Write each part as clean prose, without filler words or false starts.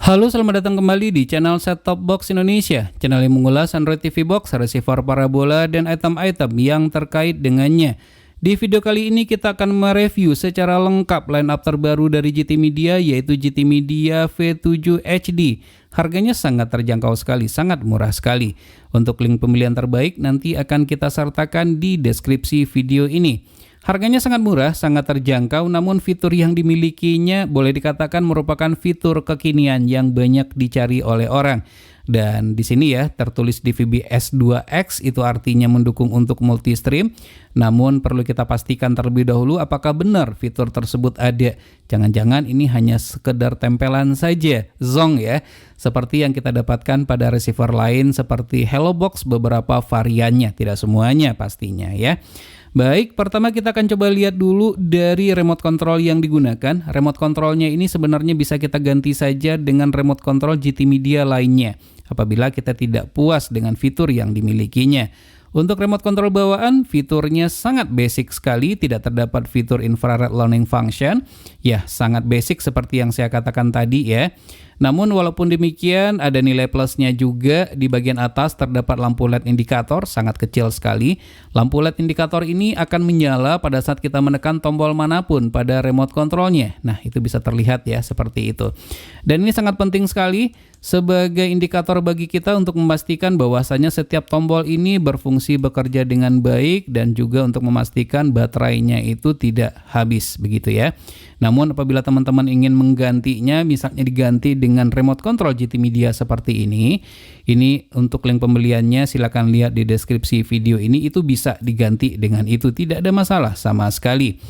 Halo, selamat datang kembali di channel Set Top Box Indonesia, channel yang mengulas Android TV Box, receiver parabola, dan item-item yang terkait dengannya. Di video kali ini kita akan mereview secara lengkap line-up terbaru dari GT Media, yaitu GT Media V7 HD. Harganya sangat terjangkau sekali, sangat murah sekali. Untuk link pembelian terbaik nanti akan kita sertakan di deskripsi video ini. Harganya sangat murah, sangat terjangkau, namun fitur yang dimilikinya boleh dikatakan merupakan fitur kekinian yang banyak dicari oleh orang. Dan di sini ya tertulis DVB S2X, itu artinya mendukung untuk multi-stream. Namun perlu kita pastikan terlebih dahulu apakah benar fitur tersebut ada. Jangan-jangan ini hanya sekedar tempelan saja, zong ya. Seperti yang kita dapatkan pada receiver lain seperti HelloBox, beberapa variannya, tidak semuanya pastinya ya. Baik, pertama kita akan coba lihat dulu dari remote control yang digunakan. Remote controlnya ini sebenarnya bisa kita ganti saja dengan remote control GT Media lainnya apabila kita tidak puas dengan fitur yang dimilikinya. Untuk remote control bawaan, fiturnya sangat basic sekali, tidak terdapat fitur infrared learning function. Ya, sangat basic seperti yang saya katakan tadi ya. Namun walaupun demikian ada nilai plusnya juga. Di bagian atas terdapat lampu LED indikator, sangat kecil sekali. Lampu LED indikator ini akan menyala pada saat kita menekan tombol manapun pada remote controlnya. Nah, itu bisa terlihat ya seperti itu. Dan ini sangat penting sekali sebagai indikator bagi kita untuk memastikan bahwasanya setiap tombol ini berfungsi bekerja dengan baik dan juga untuk memastikan baterainya itu tidak habis begitu ya. Namun apabila teman-teman ingin menggantinya, misalnya diganti dengan remote control GT Media seperti ini untuk link pembeliannya silakan lihat di deskripsi video ini, itu bisa diganti dengan itu, tidak ada masalah sama sekali.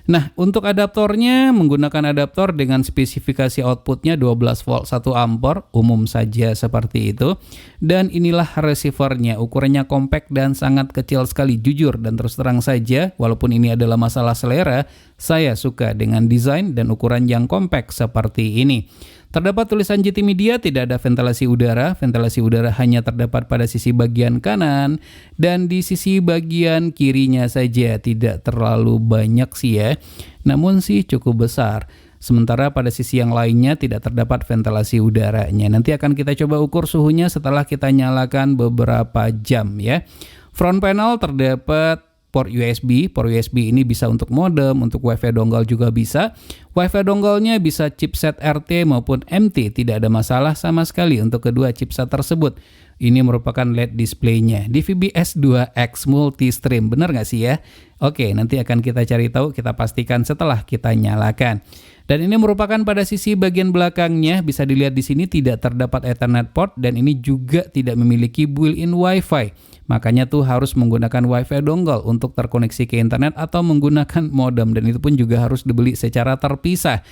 Nah, untuk adaptornya menggunakan adaptor dengan spesifikasi outputnya 12 volt 1 ampere, umum saja seperti itu. Dan inilah receivernya, ukurannya compact dan sangat kecil sekali. Jujur dan terus terang saja, walaupun ini adalah masalah selera, saya suka dengan desain dan ukuran yang compact seperti ini. Terdapat tulisan GT Media, tidak ada ventilasi udara. Ventilasi udara hanya terdapat pada sisi bagian kanan dan di sisi bagian kirinya saja. Tidak terlalu banyak sih ya, namun sih cukup besar. Sementara pada sisi yang lainnya tidak terdapat ventilasi udaranya. Nanti akan kita coba ukur suhunya setelah kita nyalakan beberapa jam ya. Front panel terdapat port USB. Port USB ini bisa untuk modem, untuk WiFi dongle juga bisa. WiFi dongle-nya bisa chipset RT maupun MT, tidak ada masalah sama sekali untuk kedua chipset tersebut. Ini merupakan LED display-nya. DVB S2X multi-stream, benar nggak sih ya? Oke, nanti akan kita cari tahu, kita pastikan setelah kita nyalakan. Dan ini merupakan pada sisi bagian belakangnya, bisa dilihat di sini tidak terdapat Ethernet port dan ini juga tidak memiliki built-in WiFi. Makanya tuh harus menggunakan WiFi dongle untuk terkoneksi ke internet atau menggunakan modem, dan itu pun juga harus dibeli secara terpisah.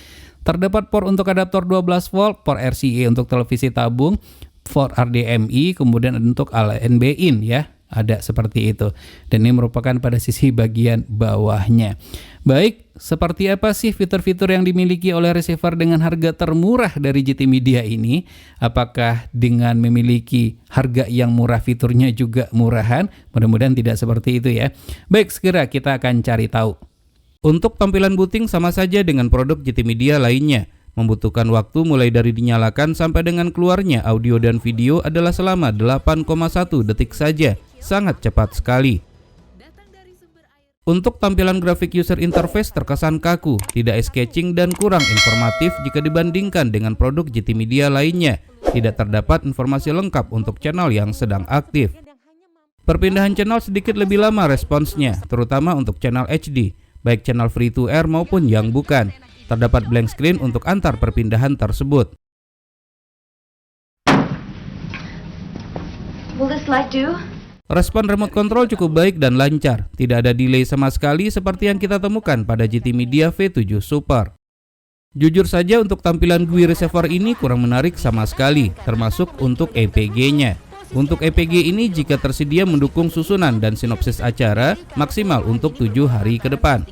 Terdapat port untuk adaptor 12 volt, port RCA untuk televisi tabung, port HDMI, kemudian untuk ALNB in ya. Ada seperti itu. Dan ini merupakan pada sisi bagian bawahnya. Baik, seperti apa sih fitur-fitur yang dimiliki oleh receiver dengan harga termurah dari GT Media ini? Apakah dengan memiliki harga yang murah fiturnya juga murahan? Mudah-mudahan tidak seperti itu ya. Baik, segera kita akan cari tahu. Untuk tampilan booting sama saja dengan produk GT Media lainnya. Membutuhkan waktu mulai dari dinyalakan sampai dengan keluarnya audio dan video adalah selama 8,1 detik saja. Sangat cepat sekali. Untuk tampilan grafik user interface terkesan kaku, tidak eye-catching dan kurang informatif jika dibandingkan dengan produk GT Media lainnya. Tidak terdapat informasi lengkap untuk channel yang sedang aktif. Perpindahan channel sedikit lebih lama responsnya, terutama untuk channel HD, baik channel free to air maupun yang bukan. Terdapat blank screen untuk antar perpindahan tersebut. Will this light do? Respon remote control cukup baik dan lancar, tidak ada delay sama sekali seperti yang kita temukan pada GT Media V7 Super. Jujur saja untuk tampilan GUI receiver ini kurang menarik sama sekali, termasuk untuk EPG-nya. Untuk EPG ini jika tersedia mendukung susunan dan sinopsis acara maksimal untuk 7 hari ke depan.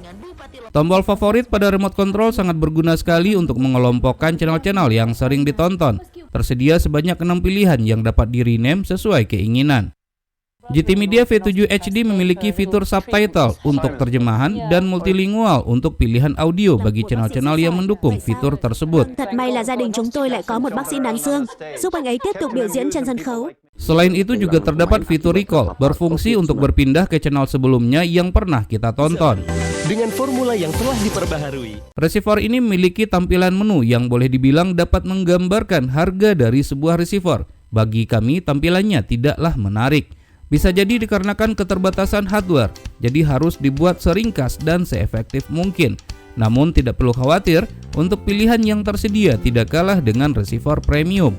Tombol favorit pada remote control sangat berguna sekali untuk mengelompokkan channel-channel yang sering ditonton. Tersedia sebanyak 6 pilihan yang dapat di-rename sesuai keinginan. GT Media V7 HD memiliki fitur subtitle untuk terjemahan dan multilingual untuk pilihan audio bagi channel-channel yang mendukung fitur tersebut. Thật may là gia đình chúng tôi lại có một bác sĩ đáng xương, giúp anh ấy tiếp tục biểu diễn trên sân khấu. Selain itu juga terdapat fitur recall, berfungsi untuk berpindah ke channel sebelumnya yang pernah kita tonton. Dengan formula yang telah diperbaharui, Receiver ini memiliki tampilan menu yang boleh dibilang dapat menggambarkan harga dari sebuah receiver. Bagi kami, tampilannya tidaklah menarik. Bisa jadi dikarenakan keterbatasan hardware, jadi harus dibuat seringkas dan seefektif mungkin. Namun tidak perlu khawatir, untuk pilihan yang tersedia tidak kalah dengan receiver premium.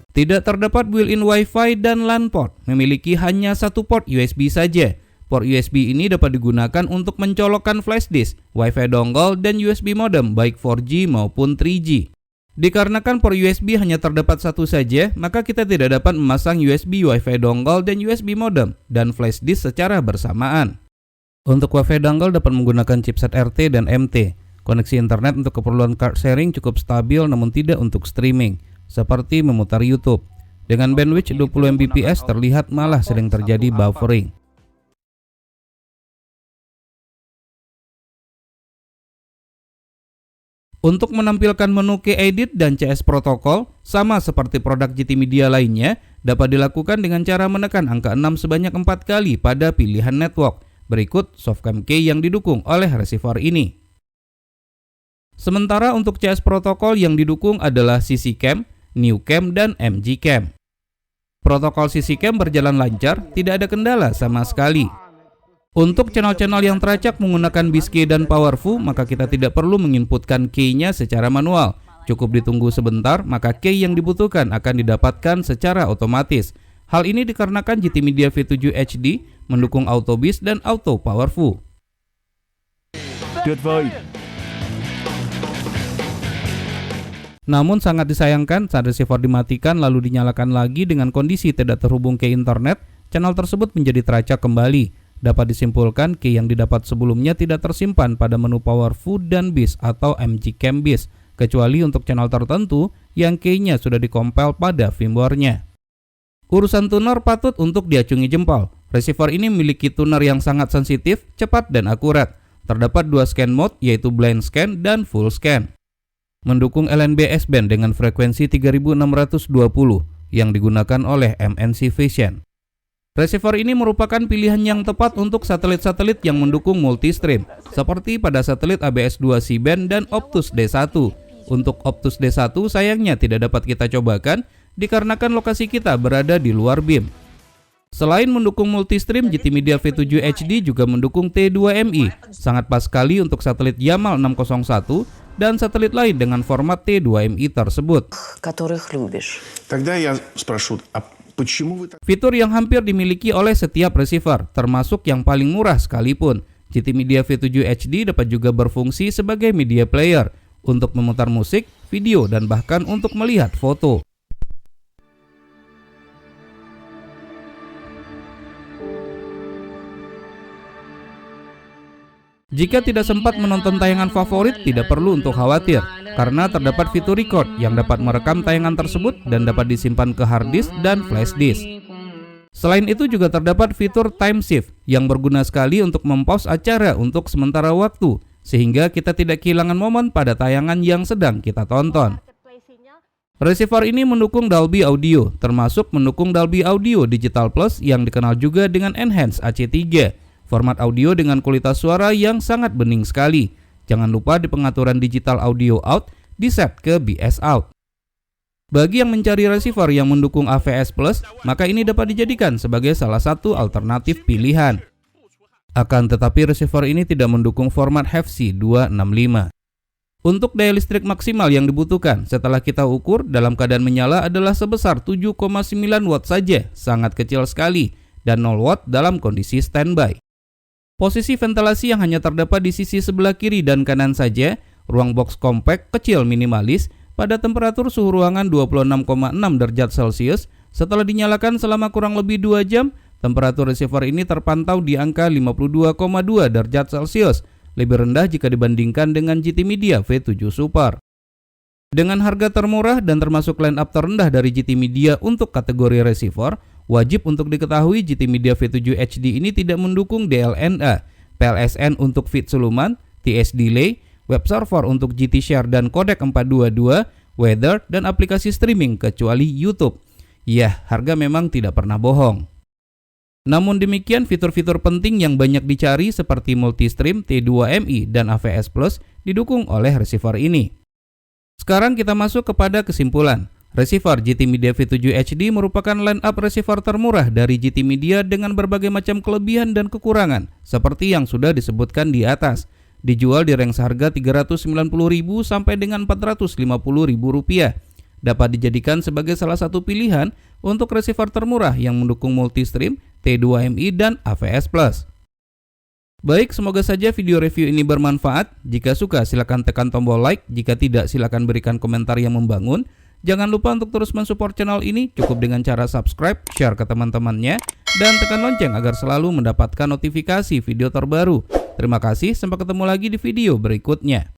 Tidak terdapat built-in Wi-Fi dan LAN port, memiliki hanya satu port USB saja. Port USB ini dapat digunakan untuk mencolokkan flash disk, Wi-Fi dongle, dan USB modem baik 4G maupun 3G. Dikarenakan port USB hanya terdapat satu saja, maka kita tidak dapat memasang USB, Wi-Fi dongle, dan USB modem dan flash disk secara bersamaan. Untuk Wi-Fi dongle dapat menggunakan chipset RT dan MT. Koneksi internet untuk keperluan card sharing cukup stabil namun tidak untuk streaming, seperti memutar YouTube. Dengan bandwidth 20 Mbps terlihat malah sering terjadi buffering. Untuk menampilkan menu Key-Edit dan CS Protocol, sama seperti produk GT Media lainnya, dapat dilakukan dengan cara menekan angka 6 sebanyak 4 kali pada pilihan network. Berikut softcam key yang didukung oleh receiver ini. Sementara untuk CS Protocol yang didukung adalah CC Cam, New Cam, dan MG Cam. Protokol CC Cam berjalan lancar, tidak ada kendala sama sekali. Untuk channel-channel yang teracak menggunakan bis key dan powerful, maka kita tidak perlu menginputkan key-nya secara manual. Cukup ditunggu sebentar, maka key yang dibutuhkan akan didapatkan secara otomatis. Hal ini dikarenakan GT Media V7 HD mendukung auto bis dan auto powerful. tuyệt vời. Namun sangat disayangkan saat receiver dimatikan lalu dinyalakan lagi dengan kondisi tidak terhubung ke internet, channel tersebut menjadi teracak kembali. Dapat disimpulkan key yang didapat sebelumnya tidak tersimpan pada menu powerful dan bis atau MG Cam bis, kecuali untuk channel tertentu yang key-nya sudah dikompil pada firmware-nya. Urusan tuner patut untuk diacungi jempol. Receiver ini memiliki tuner yang sangat sensitif, cepat dan akurat. Terdapat dua scan mode yaitu blind scan dan full scan. Mendukung LNB S-band dengan frekuensi 3620 yang digunakan oleh MNC Vision. Receiver ini merupakan pilihan yang tepat untuk satelit-satelit yang mendukung multistream, seperti pada satelit ABS-2 C-band dan Optus D1. Untuk Optus D1 sayangnya tidak dapat kita cobakan dikarenakan lokasi kita berada di luar BIM. Selain mendukung multistream, GT Media V7 HD juga mendukung T2MI, sangat pas sekali untuk satelit Yamal 601 dan satelit lain dengan format T2MI tersebut. Тогда я спрошу, почему вы так... Fitur yang hampir dimiliki oleh setiap receiver, termasuk yang paling murah sekalipun. GT Media V7 HD dapat juga berfungsi sebagai media player untuk memutar musik, video, dan bahkan untuk melihat foto. Jika tidak sempat menonton tayangan favorit, tidak perlu untuk khawatir, karena terdapat fitur record yang dapat merekam tayangan tersebut dan dapat disimpan ke hard disk dan flash disk. Selain itu juga terdapat fitur time shift yang berguna sekali untuk mempause acara untuk sementara waktu, sehingga kita tidak kehilangan momen pada tayangan yang sedang kita tonton. Receiver ini mendukung Dolby Audio, termasuk mendukung Dolby Audio Digital Plus yang dikenal juga dengan Enhance AC3. Format audio dengan kualitas suara yang sangat bening sekali. Jangan lupa di pengaturan digital audio out, di-set ke BS out. Bagi yang mencari receiver yang mendukung AVS Plus, maka ini dapat dijadikan sebagai salah satu alternatif pilihan. Akan tetapi receiver ini tidak mendukung format HEVC 265. Untuk daya listrik maksimal yang dibutuhkan setelah kita ukur dalam keadaan menyala adalah sebesar 7,9 watt saja, sangat kecil sekali, dan 0 watt dalam kondisi standby. Posisi ventilasi yang hanya terdapat di sisi sebelah kiri dan kanan saja, ruang box compact kecil minimalis pada temperatur suhu ruangan 26,6 derajat Celcius. Setelah dinyalakan selama kurang lebih 2 jam, temperatur receiver ini terpantau di angka 52,2 derajat Celcius, lebih rendah jika dibandingkan dengan GT Media V7 Super. Dengan harga termurah dan termasuk line up terendah dari GT Media untuk kategori receiver, wajib untuk diketahui GT Media V7 HD ini tidak mendukung DLNA, PLSN untuk feed suluman, TS delay, web server untuk GT Share dan kodek 422, weather, dan aplikasi streaming kecuali YouTube. Yah, harga memang tidak pernah bohong. Namun demikian, fitur-fitur penting yang banyak dicari seperti multistream, T2MI, dan AVS Plus didukung oleh receiver ini. Sekarang kita masuk kepada kesimpulan. Receiver GT Media V7 HD merupakan line up receiver termurah dari GT Media dengan berbagai macam kelebihan dan kekurangan, seperti yang sudah disebutkan di atas. Dijual di range harga Rp390.000 sampai dengan Rp450.000. Dapat dijadikan sebagai salah satu pilihan untuk receiver termurah yang mendukung multistream, T2MI, dan AVS Plus. Baik, semoga saja video review ini bermanfaat. Jika suka silakan tekan tombol like, jika tidak silakan berikan komentar yang membangun. Jangan lupa untuk terus mensupport channel ini cukup dengan cara subscribe, share ke teman-temannya, dan tekan lonceng agar selalu mendapatkan notifikasi video terbaru. Terima kasih, sampai ketemu lagi di video berikutnya.